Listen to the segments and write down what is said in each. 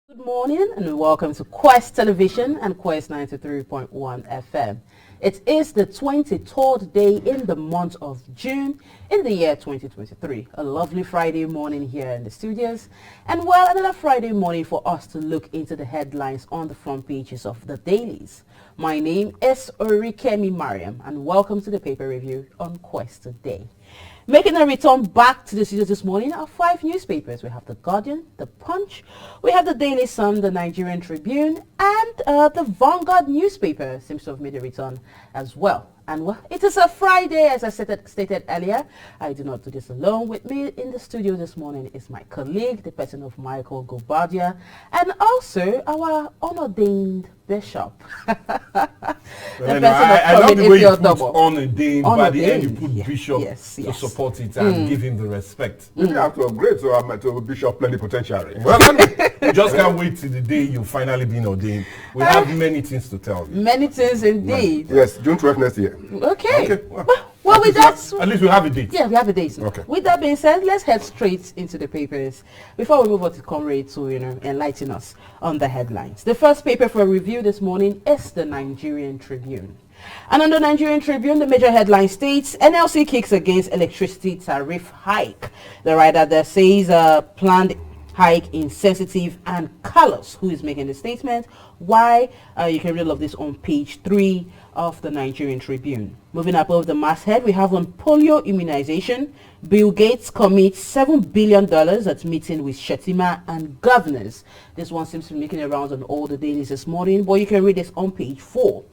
Good morning and welcome to Quest Television and Quest 93.1 FM. It is the 23rd day in the month of June in the year 2023. A lovely Friday morning here in the studios, and well, another Friday morning for us to look into the headlines on the front pages of the dailies. My name is Orikemi Mariam and welcome to the paper review on Quest today. Making a return back to the studios this morning are 5 newspapers. We have The Guardian, The Punch, we have The Daily Sun, The Nigerian Tribune, and the Vanguard newspaper seems to have made a return as well. And well, it is a Friday, as I stated earlier. I do not do this alone. With me in the studio this morning is my colleague, the person of Michael Gobadia, and also our unordained bishop. I love the way you put unordained, by the end you put bishop to support it and give him the respect. Maybe I have to upgrade so I'm to bishop plenipotentiary. Well, we just can't wait till the day you finally been ordained. We have many things to tell you. Many things indeed. Yes, June 12th next year. Okay. Well, with that, at least we have a date. Yeah, we have a date. Okay. With that being said, let's head straight into the papers before we move on to Comrade to enlighten us on the headlines. The first paper for review this morning is the Nigerian Tribune. And on the Nigerian Tribune, the major headline states, NLC kicks against electricity tariff hike. The writer there says planned hike insensitive and callous. Who is making the statement? Why? You can read all of this on page 3 of the Nigerian Tribune. Moving above the masthead, we have on polio immunization. Bill Gates commits $7 billion at meeting with Shetima and governors. This one seems to be making a rounds on all the dailies this morning, but you can read this on page 4.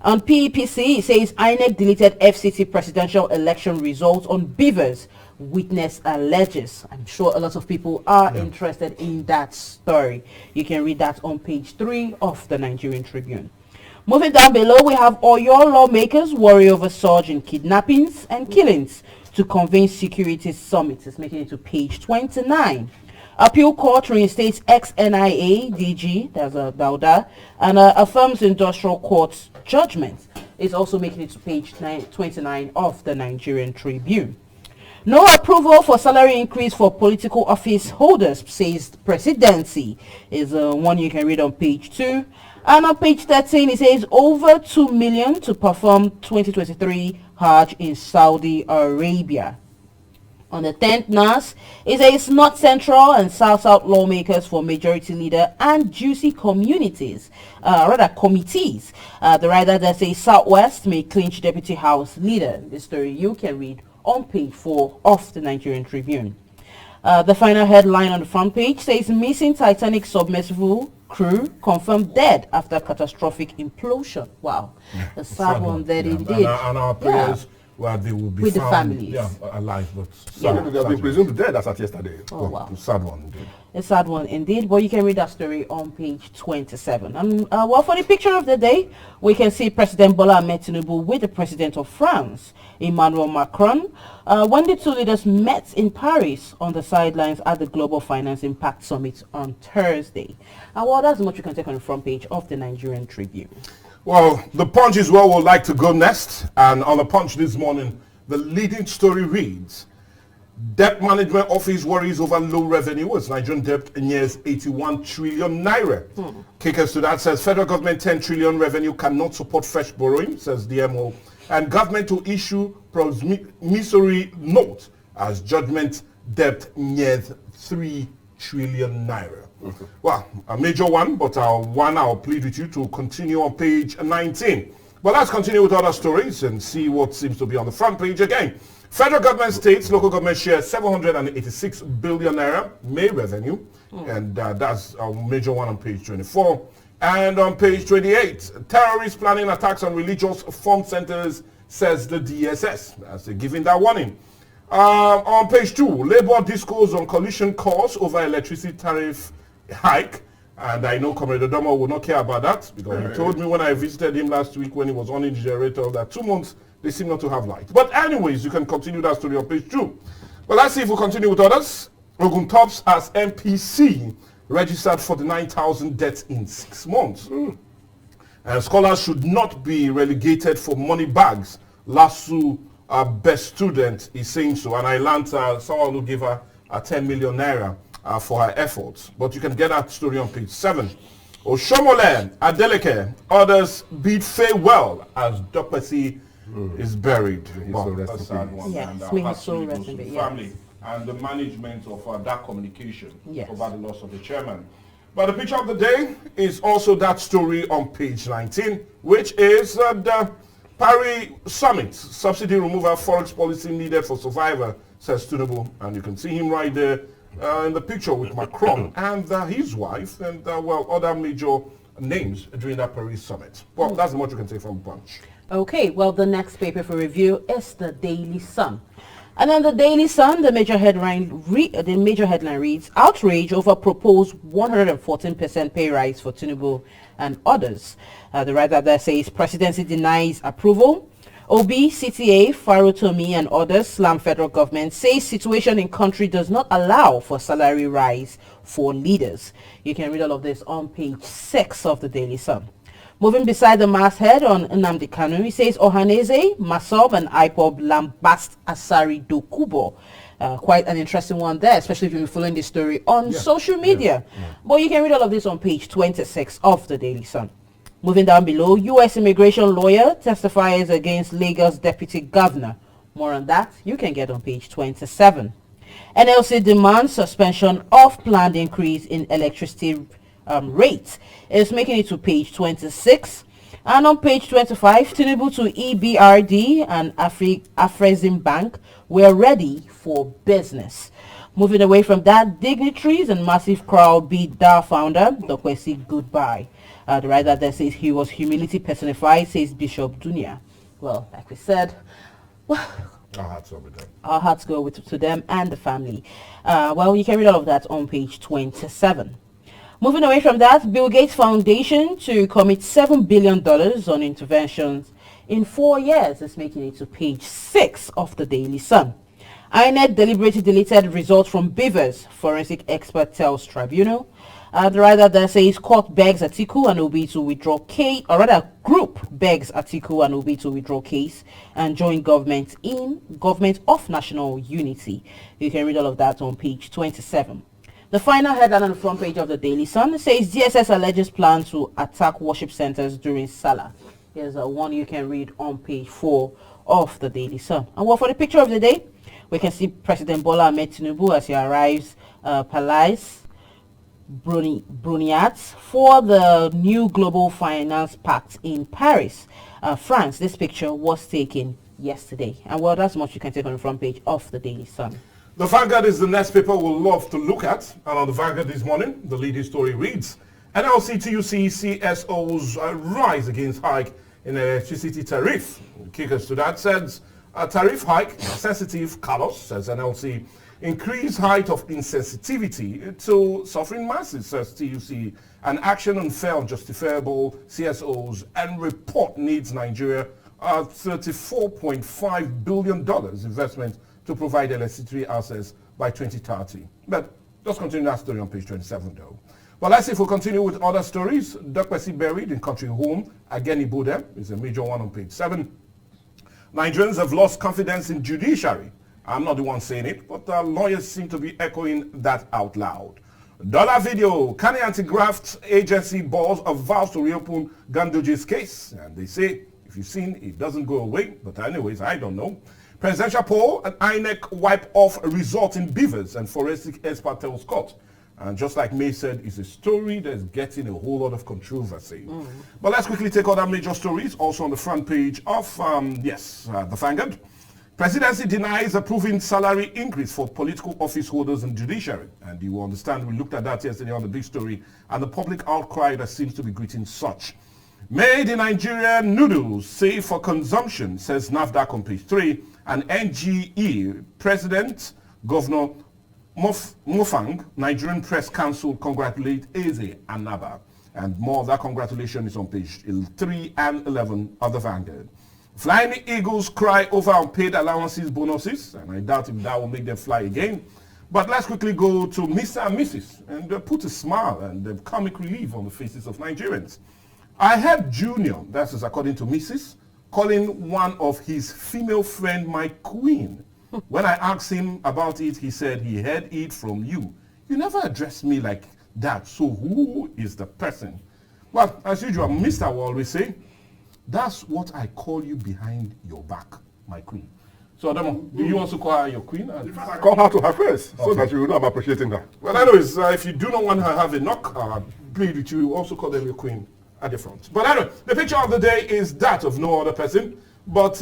On PEPC, it says INEC deleted FCT presidential election results on Beavers. Witness alleges. I'm sure a lot of people are interested in that story. You can read that on page 3 of the Nigerian Tribune. Moving down below, we have Oyo lawmakers worry over surge in kidnappings and killings to convene security summit. It's making it to page 29. Appeal Court reinstates ex-NIA DG, that's a Dauda, and affirms industrial court's judgment. It's also making it to page 29 of the Nigerian Tribune. No approval for salary increase for political office holders, says the presidency, is one you can read on page 2. And on page 13, it says over 2 million to perform 2023 Hajj in Saudi Arabia. On the 10th NAS, it says North Central and South lawmakers for majority leader and juicy communities, committees. The writer that says Southwest may clinch deputy house leader. This story you can read on page 4 of the Nigerian Tribune. The final headline on the front page says missing Titanic submersible crew confirmed dead after catastrophic implosion. Wow, a sad one there indeed. And our prayers, well, they will be with found, the families. Alive, but They have been presumed dead as at yesterday. Oh, wow. Sad one, indeed. A sad one indeed, but you can read that story on page 27. And well, for the picture of the day, we can see President Bola Ahmed Tinubu with the President of France, Emmanuel Macron, when the two leaders met in Paris on the sidelines at the Global Finance Impact Summit on Thursday. And well, that's much you can take on the front page of the Nigerian Tribune. Well, the Punch is where we'd like to go next. And on the Punch this morning, the leading story reads, Debt Management Office worries over low revenue as Nigerian debt nears 81 trillion naira. Kickers to that says federal government 10 trillion revenue cannot support fresh borrowing, says DMO. And government to issue promissory note as judgment debt nears 3 trillion naira. Well, a major one, but I'll plead with you to continue on page 19. But let's continue with other stories and see what seems to be on the front page again. Federal government, states, local government share 786 billion naira May revenue, and that's a major one on page 24. And on page 28, terrorists planning attacks on religious fund centers, says the DSS. That's giving that warning. On page 2, Labour discourse on collision costs over electricity tariff hike. And I know Comrade Odomo will not care about that because he told me when I visited him last week when he was on in the generator that 2 months they seem not to have light. But anyways, you can continue that story on page 2. But let's see if we continue with others. Ogun Tops as MPC registered 49,000 deaths in 6 months. Scholars should not be relegated for money bags. Lasu, best student, is saying so. And I learned someone who gave her 10 million naira for her efforts. But you can get that story on page 7. Oshomole, Adeleke, others bid farewell as Dokpesi is buried. Well, A sad one. Yes, And may his hearts soul really rest goes in to the peace, yes. family and the management of that communication Yes. over the loss of the chairman. But the picture of the day is also that story on page 19, which is the Paris Summit. Subsidy removal forex policy needed for survivor, says Tinubu. And you can see him right there in the picture with Macron and his wife and, well, other major names during that Paris Summit. Well, that's much you can take from Punch. Okay, well, the next paper for review is the Daily Sun. And on the Daily Sun, the major headline reads, outrage over proposed 114% pay rise for Tinubu and others. The writer there says, presidency denies approval. Obi, CTA, Farotomi and others slam federal government, says situation in country does not allow for salary rise for leaders. You can read all of this on page 6 of the Daily Sun. Moving beside the masthead on Nnamdi Kanu, he says Ohaneze, Masob and IPOB lambast Asari Dokubo. Quite an interesting one there, especially if you're following this story on social media. But you can read all of this on page 26 of the Daily Sun. Moving down below, U.S. immigration lawyer testifies against Lagos deputy governor. More on that you can get on page 27. NLC demands suspension of planned increase in electricity rates. It's making it to page 26. And on page 25, Tinubu to EBRD and Afrexim Bank were ready for business. Moving away from that, dignitaries and massive crowd beat DAR founder, Dokpesi, goodbye. The writer there says he was humility personified, says Bishop Dunia. Well, like we said, well, Our hearts are with them. our hearts go to them and the family. Well, you can read all of that on page 27. Moving away from that, Bill Gates Foundation to commit $7 billion on interventions in 4 years is making it to page 6 of the Daily Sun. INEC deliberately deleted results from Beavers, forensic expert tells Tribunal. The writer there says court begs Atiku and Obi to withdraw case, or rather group begs Atiku and Obi to withdraw case and join government in government of national unity. You can read all of that on page 27. The final headline on the front page of the Daily Sun says DSS alleges plan to attack worship centers during Salah. Here's one you can read on page 4 of the Daily Sun. And well, for the picture of the day, we can see President Bola Ahmed Tinubu as he arrives Palais Bruniat for the new Global Finance Pact in Paris, France. This picture was taken yesterday. And well, that's much you can take on the front page of the Daily Sun. The Vanguard is the next paper we'll love to look at. And on the Vanguard this morning, the leading story reads, NLC TUC CSOs rise against hike in electricity tariff. The kickers to that says, a tariff hike, sensitive, Carlos, says NLC, increased height of insensitivity to suffering masses, says TUC. An action on fair and justifiable CSOs and report needs Nigeria $34.5 billion investment to provide electricity access by 2030. But just continue that story on page 27 though. Well, let's see if we'll continue with other stories. Dokpesi buried in country home. Again, Ibude is a major one on page 7. Nigerians have lost confidence in judiciary. I'm not the one saying it, but lawyers seem to be echoing that out loud. Dollar video, Kani Anti-Graft Agency boss vows to reopen Gandoji's case. And they say, if you've seen, it doesn't go away. But anyways, I don't know. Presidential poll, and INEC wipe off result in Beavers and forensic expert tells court. And just like May said, it's a story that's getting a whole lot of controversy. But let's quickly take other major stories, also on the front page of, the Vanguard. Presidency denies approving salary increase for political office holders and judiciary. And you will understand, we looked at that yesterday on the big story, and the public outcry that seems to be greeting such. Made in Nigerian noodles, safe for consumption, says NAFDAC on page 3. And NGE President Governor Mofang, Nigerian Press Council, congratulate Eze and Naba. And more of that congratulation is on page 3 and 11 of the Vanguard. Flying Eagles cry over unpaid allowances, bonuses, and I doubt if that will make them fly again. But let's quickly go to Mr. and Mrs. and put a smile and comic relief on the faces of Nigerians. I heard Junior, that is according to Mrs., calling one of his female friend my queen. When I asked him about it, he said he heard it from you. You never address me like that. So who is the person? Well, as usual, Mr. will always say, that's what I call you behind your back, my queen. So, Adamo, do you also call her your queen? I call her to her face so that you will know I'm appreciating her. Well, anyways, if you do not want her to have a knock, plead with you, also call them your queen at the front. But anyway, the picture of the day is that of no other person, but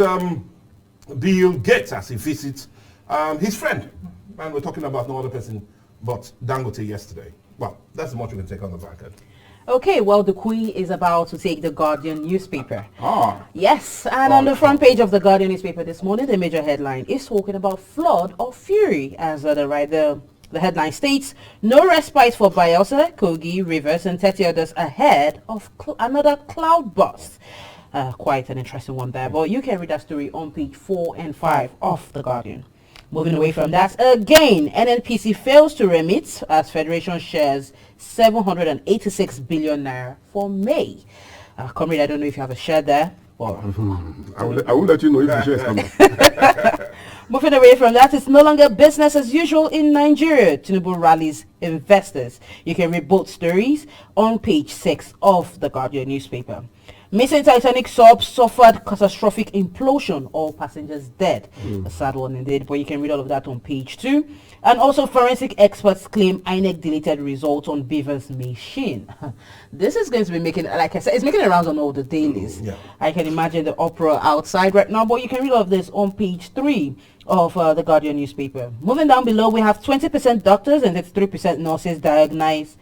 Bill Gates as he visits his friend. And we're talking about no other person but Dangote yesterday. Well, that's much we can take on the back end. Okay, well, the Queen is about to take the Guardian newspaper. Ah. Yes, and on the front page of the Guardian newspaper this morning, the major headline is talking about flood of fury, as the headline states, no respite for Bayelsa, Kogi, Rivers, and 30 others ahead of another cloud burst. Quite an interesting one there, but you can read that story on page 4 and 5 of the Guardian. Moving away from that, again, NNPC fails to remit as Federation shares 786 billion naira for May. Comrade, I don't know if you have a share there. Well, I will let you know if the share is coming. Moving away from that, it's no longer business as usual in Nigeria. Tinubu rallies investors. You can read both stories on page 6 of the Guardian newspaper. Missing Titanic sub suffered catastrophic implosion. All passengers dead. A sad one indeed, but you can read all of that on page 2. And also forensic experts claim INEC deleted results on Beaver's machine. This is going to be making, like I said, it's making the rounds on all the dailies. Yeah. I can imagine the uproar outside right now, but you can read all of this on page 3 of the Guardian newspaper. Moving down below, we have 20% doctors and 3% nurses diagnose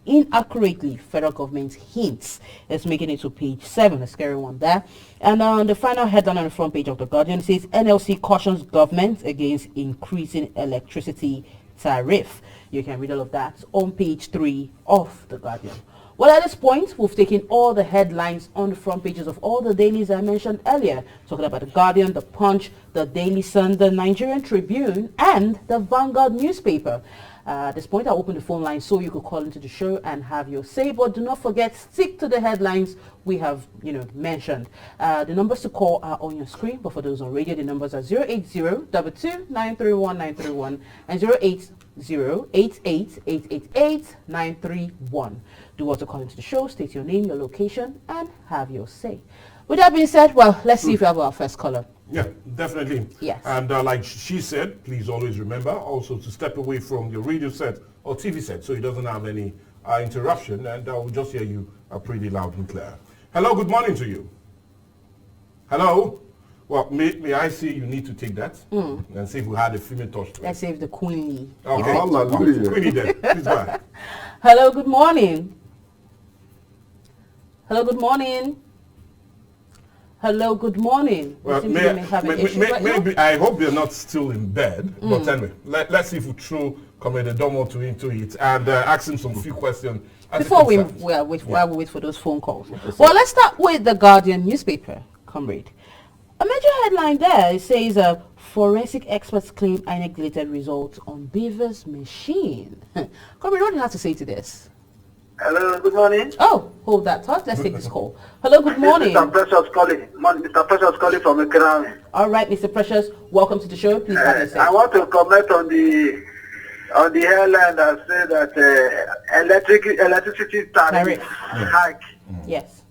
inaccurately. Federal government hints. It's making it to page 7, a scary one there. And the final headline on the front page of the Guardian says NLC cautions government against increasing electricity tariff. You can read all of that on page 3 of the Guardian. Well, at this point, we've taken all the headlines on the front pages of all the dailies I mentioned earlier, talking about the Guardian, the Punch, the Daily Sun, the Nigerian Tribune, and the Vanguard newspaper. At this point, I'll open the phone line so you could call into the show and have your say. But do not forget, stick to the headlines we have, mentioned. The numbers to call are on your screen, but for those on radio, the numbers are 080-22-931-931 and 080-88-888-931. Do also call into the show, state your name, your location, and have your say. With that being said, well, let's see if we have our first caller. Yeah, definitely. Yes. And like she said, please always remember also to step away from your radio set or TV set so it doesn't have any interruption, and we'll just hear you pretty loud and clear. Hello, good morning to you. Hello? Well, may I see you need to take that and see if we had a female touch to it. Let's see if the queenly. Okay. Hallelujah. Queenie then. Please go ahead. Hello, good morning. Hello, good morning. Hello, good morning. Well, maybe I hope they're not still in bed. But anyway, let's see if we throw Commander Domo into it and ask him some few questions. Before we wait for those phone calls. Well, let's start with the Guardian newspaper, comrade. A major headline there, it says forensic experts claim INEC deleted results on Beaver's machine. Comrade, what do you have to say to this? Hello, good morning. Oh, hold that thought. Let's take this call. Hello, good morning. Mr. Precious calling. Mr. Precious calling from Ekran. All right, Mr. Precious, welcome to the show. Please have your say. I want to comment on the airline that said that electricity tariff hike. Yes.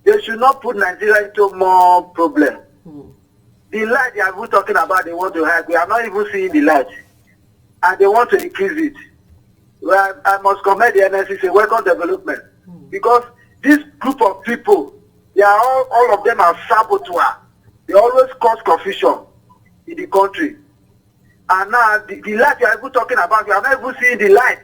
They should not put Nigeria into more problem. The light they are talking about, they want to hike. We are not even seeing the light, and they want to increase it. Well, I must commend the NSC, it's a welcome development, because this group of people, they are all of them are saboteurs. They always cause confusion in the country. And now the light you are even talking about, you are not even seeing the light.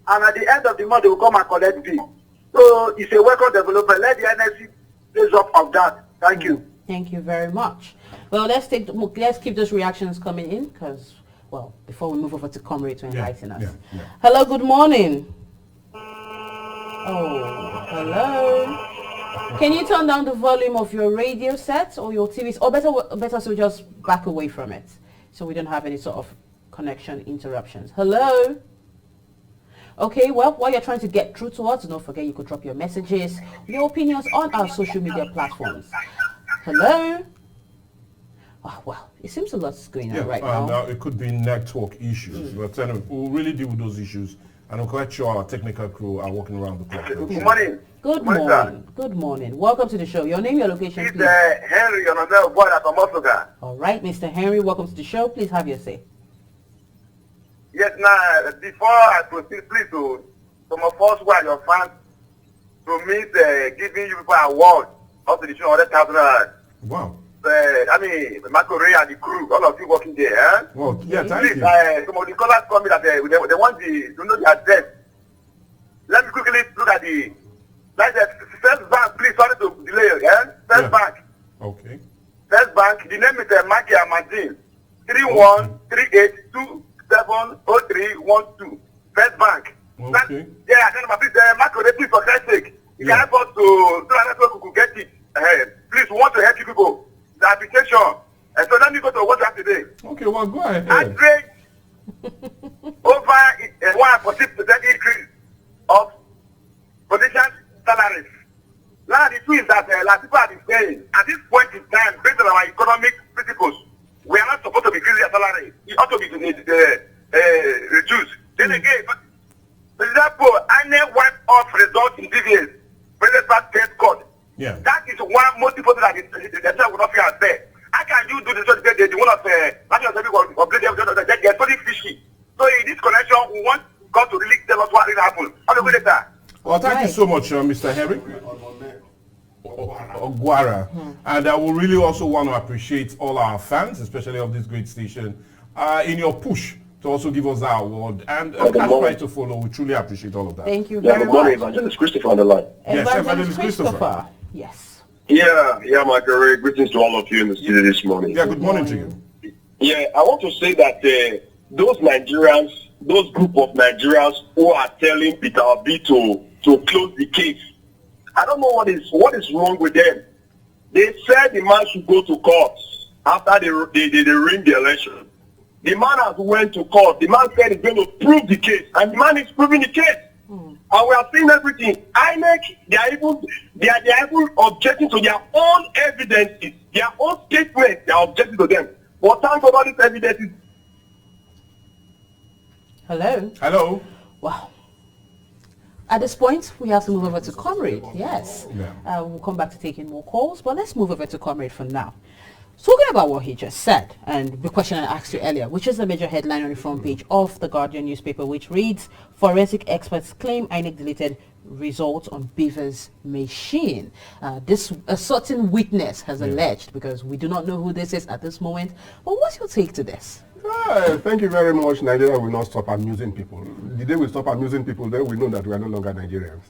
And at the end of the month, they will come and collect bill. So it's a welcome development. Let the NSC raise up of that. Thank you. Thank you very much. Well, let's keep those reactions coming in, because, well, before we move over to Comrade to enlighten us. Yeah. Hello, good morning. Oh, hello. Can you turn down the volume of your radio set or your TV? Or better so just back away from it, so we don't have any sort of connection interruptions. Hello. Okay, well, while you're trying to get through to us, don't forget you could drop your messages, your opinions on our social media platforms. Hello. Oh, well, it seems a lot's going Yeah, on right and now. it could be network issues. But anyway, we'll really deal with those issues. And I'm quite sure our technical crew are working around the clock. Good morning. Good Morning, morning. Good morning. Welcome to the show. Your name, your location, It's please. Henry Ononel boy from Osoga. All right, Mr. Henry, welcome to the show. Please have your say. Yes, now, before I proceed, please, some of us who are your fans, promise giving you people award up to the show, $100,000. Wow. I mean, Makore and the crew, all of you working there, eh? Well, yeah, thank Please, you. some of the callers told me that they want to know the address. Let me quickly look at the First Bank, please, sorry to delay, eh? First Bank. Okay. First Bank, the name is Maki Amadin. 3138270312. First Bank. Okay. Yeah, I can please, Makore, please, for Christ's sake. You can help us to, so that we could get it. Please, we want to help you people. The application. And so let me go to what you have today. Okay, well, go ahead. Average over 1% increase of position salaries. Now the truth is that like people have been saying, at this point in time, based on our economic principles, we are not supposed to be increasing their salary. It ought to be reduced. Then again, for example, INEC wipe off results in DVS, President State Court. Yeah. That is one most important that the will not feel unfair. How can you do this? The one of National Assembly they get very fishy. So in this connection, we want God to really tell us what really happened. How do we do that? Well, thank you so much, Mr. Henry Ogwara. And I will really also want to appreciate all our fans, especially of this great station, in your push to also give us that award. And cash prize to follow. We truly appreciate all of that. Thank you Yeah, very good morning, much. Evangelist Christopher on the line. Yes, Evangelist Christopher. Christopher. Yes. Yeah, my career. Greetings to all of you in the studio this morning. Yeah, good morning to you. Yeah, I want to say that those Nigerians, those group of Nigerians who are telling Peter Obi to close the case, I don't know what is wrong with them. They said the man should go to court after they ring the election. The man has went to court. The man said he's going to prove the case, and the man is proving the case. And we are seeing everything. INEC, they are even objecting to their own evidences, their own statements. They are objecting to them. But thank God all these evidences. Hello. Hello. Wow. At this point, we have to move over to Comrade. Yes. Yeah. We'll come back to taking more calls, but let's move over to Comrade for now. Talking about what he just said, and the question I asked you earlier, which is the major headline on the front page of the Guardian newspaper, which reads, forensic experts claim INEC deleted results on Beaver's machine. This a certain witness has alleged, because we do not know who this is at this moment. But what's your take to this? Thank you very much. Nigeria will not stop amusing people. The day we stop amusing people, then we know that we are no longer Nigerians.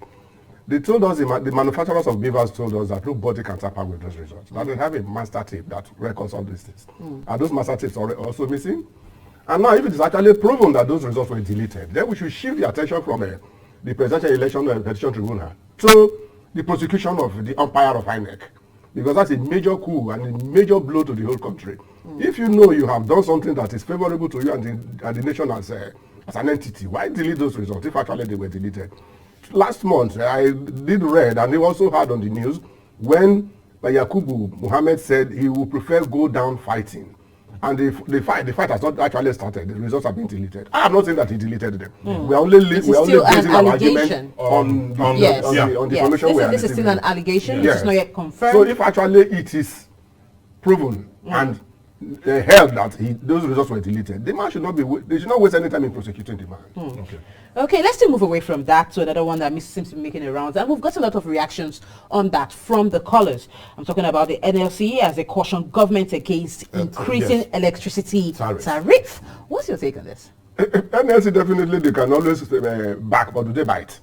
They told us, the manufacturers of beavers told us that nobody can tamper with those results. That they have a master tape that records all these things. Are those master tapes also missing? And now, if it is actually proven that those results were deleted, then we should shift the attention from the presidential election petition tribunal to the prosecution of the umpire of INEC. Because that's a major coup and a major blow to the whole country. If you know you have done something that is favorable to you and the nation as an entity, why delete those results if actually they were deleted? Last month, I did read, and they also heard on the news, when Yakubu Muhammad said he would prefer go down fighting. And the fight has not actually started. The results have been deleted. I am not saying that he deleted them. We are only basing our argument on the information we are This is still an allegation. Yes. It is not yet confirmed. So if actually it is proven and held that those results were deleted, the man should not waste any time in prosecuting the man. Okay, let's still move away from that to another one that seems to be making the rounds. And we've got a lot of reactions on that from the callers. I'm talking about the NLC as a caution government against increasing electricity tariff. What's your take on this? NLC definitely, they can always back, but do they bite?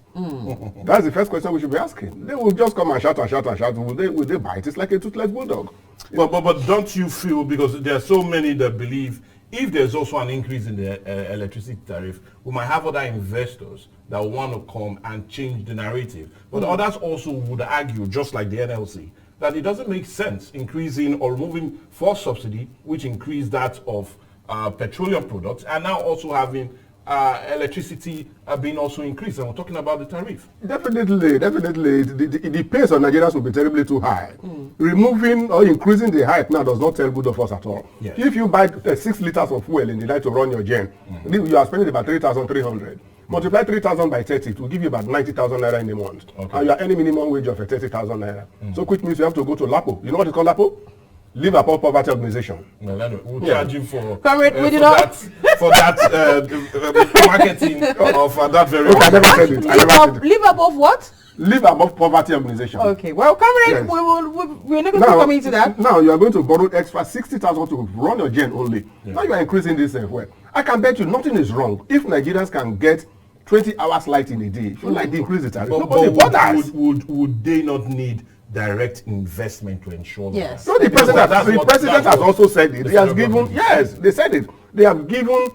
That's the first question we should be asking. They will just come and shout and shout and shout. Will they bite? It's like a toothless bulldog. But don't you feel, because there are so many that believe if there's also an increase in the electricity tariff, we might have other investors that want to come and change the narrative. But others also would argue, just like the NLC, that it doesn't make sense increasing or removing forced subsidy, which increased that of petroleum products, and now also having electricity being also increased, and we're talking about the tariff. Definitely. The pace of Nigerians will be terribly too high. Removing or increasing the height now does not tell good of us at all. Yes. If you buy 6 liters of fuel in the night to run your gen, you are spending about 3,300. Multiply 3,000 by 30, it will give you about 90,000 naira in a month. Okay. And you are earning minimum wage of 30,000 naira. So which means you have to go to LAPO. You know what it's called LAPO? Live Above Poverty Organization. Well, anyway, we'll charge you for marketing of that very. Okay, I never said it. Live above what? Live Above Poverty Organization. Okay, well, comrade, Yes. we're not going to come into that. Now you are going to borrow extra 60,000 to run your gen only. Now you are increasing this well. I can bet you nothing is wrong if Nigerians can get 20 hours light in a day. If you like to increase the tariff, nobody bothers. Would they not need direct investment to ensure Yes. that? No, the president has also said it. He has given, yes, they said it. They have given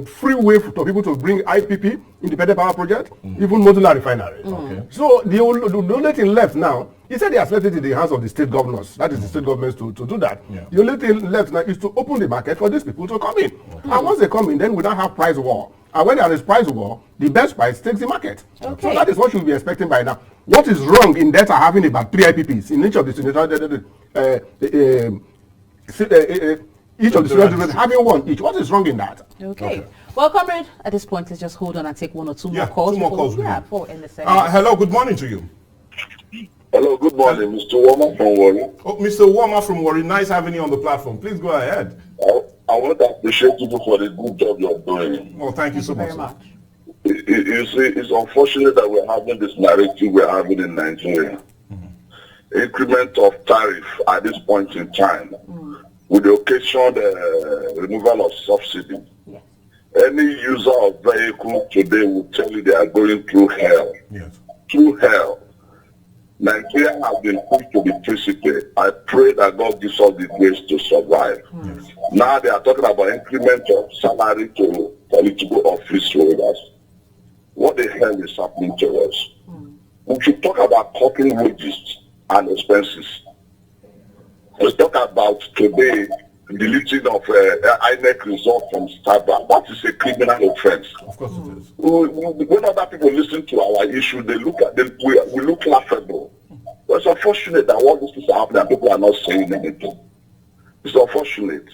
free way for people to bring IPP, Independent Power Project, even modular refineries. Okay. So the only thing left now, he said he has left it in the hands of the state governors. That is the state governments to do that. Yeah. The only thing left now is to open the market for these people to come in. And once they come in, then we don't have price war. And when there is price war, the best price takes the market. Okay. So that is what you should be expecting by now. What is wrong in Delta having about 3 IPPs in each of the each of the students having one each? What is wrong in that? Okay. Well, comrade, at this point, let's just hold on and take one or two more calls. Two more calls. Before we end the segment. Hello, good morning to you. Hello, good morning, Mr. Warmer from Warri. Oh, Mr. Warmer from Warri, nice having you on the platform. Please go ahead. I want to appreciate you for the good job you're doing. Well, thank you so very much. much. You see, it's unfortunate that we're having this narrative we're having in Nigeria. Increment of tariff at this point in time, with the occasion removal of subsidy. Yes. Any user of vehicle today will tell you they are going through hell. Yes. Through hell. Nigeria has been put to the precipice. I pray that God gives us the grace to survive. Yes. Now they are talking about increment of salary to political office holders. What the hell is happening to us? We should talk about cutting wages and expenses. Let's talk about today deleting of INEC result from Starbucks. That is a criminal offense. Of course it is. When other people listen to our issue, they look at them, we look laughable. But it's unfortunate that all these things are happening and people are not saying anything. It's unfortunate.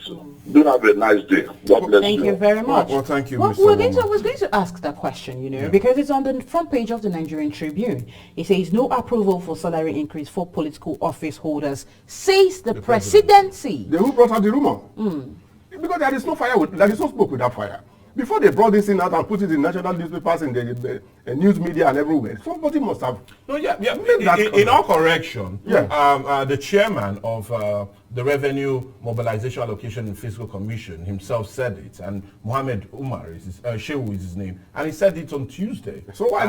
Do have a nice day. God bless you. Thank you very much. Well, thank you, Well, Mr. I was going to ask that question, because it's on the front page of the Nigerian Tribune. It says no approval for salary increase for political office holders, says the presidency. They who brought out the rumor. Because there is no smoke without fire. Before they brought this in out and put it in national newspapers and the news media and everywhere, somebody must have. No, yeah. made that In all correction, Yeah. the chairman of the Revenue Mobilization Allocation and Fiscal Commission himself said it, and Mohammed Umar Shehu is his name, and he said it on Tuesday. So why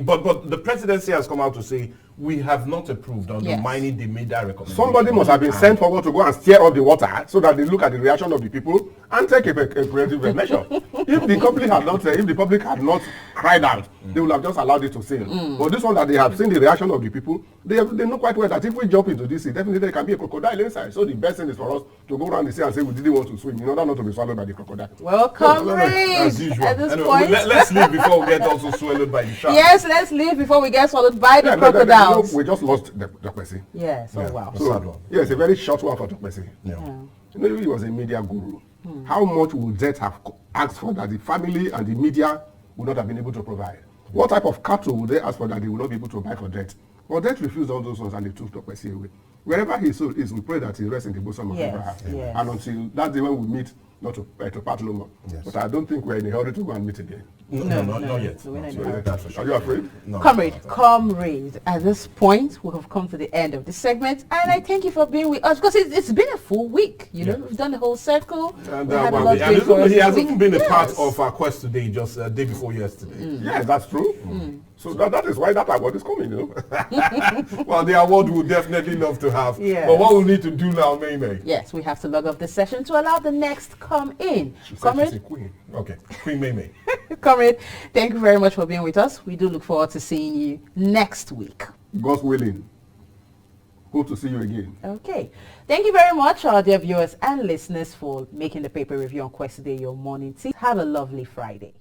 but the presidency has come out to say we have not approved undermining the media recommendation. Somebody must have been sent forward to go and stir up the water so that they look at the reaction of the people and take a preventive measure. If the public had not cried out, they would have just allowed it to sail. But this one that they have seen the reaction of the people, they know quite well that if we jump into this, definitely there can be a crocodile inside. So the best thing is for us to go around the sea and say we didn't want to swim in order not to be swallowed by the crocodile. Welcome, as usual. at this Anyway, point. let's leave before we get also swallowed by the shark. Yes, let's leave before we get swallowed by the crocodiles. We just lost Dr. Messi. Yes, Yeah. oh wow. So, sad one. Yes, a very short one for Dr. Messi. Yeah. He was a media guru. How much would that have asked for that the family and the media would not have been able to provide? What type of cattle would they ask for that they would not be able to buy for debt? Well, debt refused all those ones and they took Dr. Messi away. Wherever his soul is, we pray that he rests in the bosom of Abraham. Yes. And until that day when we meet, not to part no more. Yes. But I don't think we're in a hurry to go and meet again. No, not yet. we're not So in a that's for sure. Are you afraid? No, Comrade, at this point, we have come to the end of the segment, and I thank you for being with us, because it's been a full week, we've done the whole circle. And we had a lot going for us he this has week. even been a part Yes. of our quest today, just a day before yesterday. Yes, that's true. So that is why that award is coming, Well, the award we would definitely love to have. Yes. But what we need to do now, May. Yes, we have to log off the session to allow the next come in. She's a Comrade, queen. Okay, Queen May. Comrade, thank you very much for being with us. We do look forward to seeing you next week. God's willing. Hope to see you again. Okay. Thank you very much, our dear viewers and listeners, for making the paper review on Quest Today your morning tea. Have a lovely Friday.